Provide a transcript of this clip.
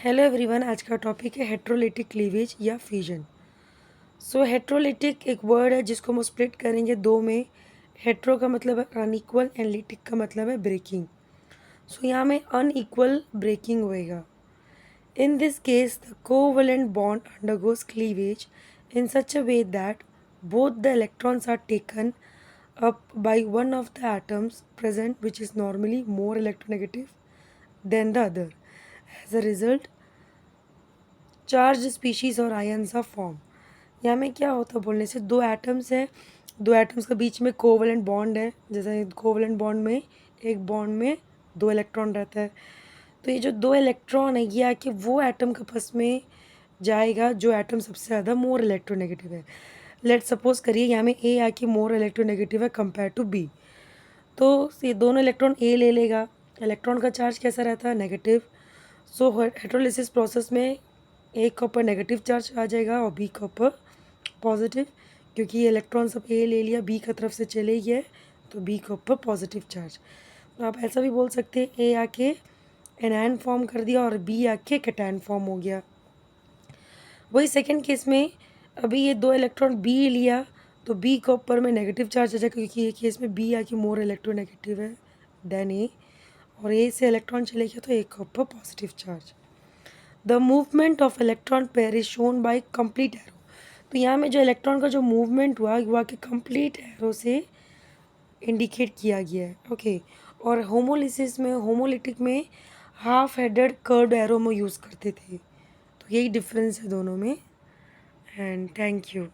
Hello everyone, आज का topic है हेट्रोलिटिक क्लीवेज या फ्यूजन। हेट्रोलिटिक एक वर्ड है जिसको हम स्प्लिट करेंगे दो में। हेट्रो का मतलब है अनइक्वल एंड लिटिक का मतलब है ब्रेकिंग। यहाँ में अनइक्वल ब्रेकिंग होएगा। In this case the covalent bond undergoes cleavage in such a way that both the electrons are taken up by one of the atoms present, which is normally more electronegative than the other. As a result, charge species और ions of form. यहाँ में क्या होता है बोलने से, दो atoms हैं, दो एटम्स के बीच में कोवलेंट बॉन्ड है। जैसे कोवलेंट बॉन्ड में एक बॉन्ड में दो इलेक्ट्रॉन रहता है, तो ये जो दो इलेक्ट्रॉन है ये आके वो एटम के पास में जाएगा जो एटम सबसे ज़्यादा मोर इलेक्ट्रोनेगेटिव है। लेट सपोज करिए यहाँ में ए आके मोर इलेक्ट्रोनेगेटिव है कंपेयर टू बी, तो ये दोनों इलेक्ट्रॉन ए ले लेगा। इलेक्ट्रॉन का चार्ज कैसा रहता है, नेगेटिव। हेट्रोलिसिस प्रोसेस में एक के ऊपर नेगेटिव चार्ज आ जाएगा और बी के ऊपर पॉजिटिव, क्योंकि ये इलेक्ट्रॉन सब ए ले लिया, बी की तरफ से चले गए, तो बी के ऊपर पॉजिटिव चार्ज। तो आप ऐसा भी बोल सकते हैं ए आके एनायन फॉर्म कर दिया और बी आके कैटायन फॉर्म हो गया। वही सेकेंड केस में अभी ये दो इलेक्ट्रॉन बी लिया, तो बी के ऊपर में नेगेटिव चार्ज आ जाएगा, क्योंकि ये केस में बी आके मोर इलेक्ट्रोनेगेटिव है देन ए, और ए से इलेक्ट्रॉन चले गया तो ए के ऊपर positive charge. The movement of electron pair is shown by complete arrow. तो यहाँ में जो इलेक्ट्रॉन का जो मूवमेंट हुआ वो आके कंप्लीट एरो से इंडिकेट किया गया है। ओके, और होमोलिसिस में, होमोलिटिक में हाफ हेडेड कर्व्ड एरो में यूज़ करते थे। तो यही डिफरेंस है दोनों में। And thank you.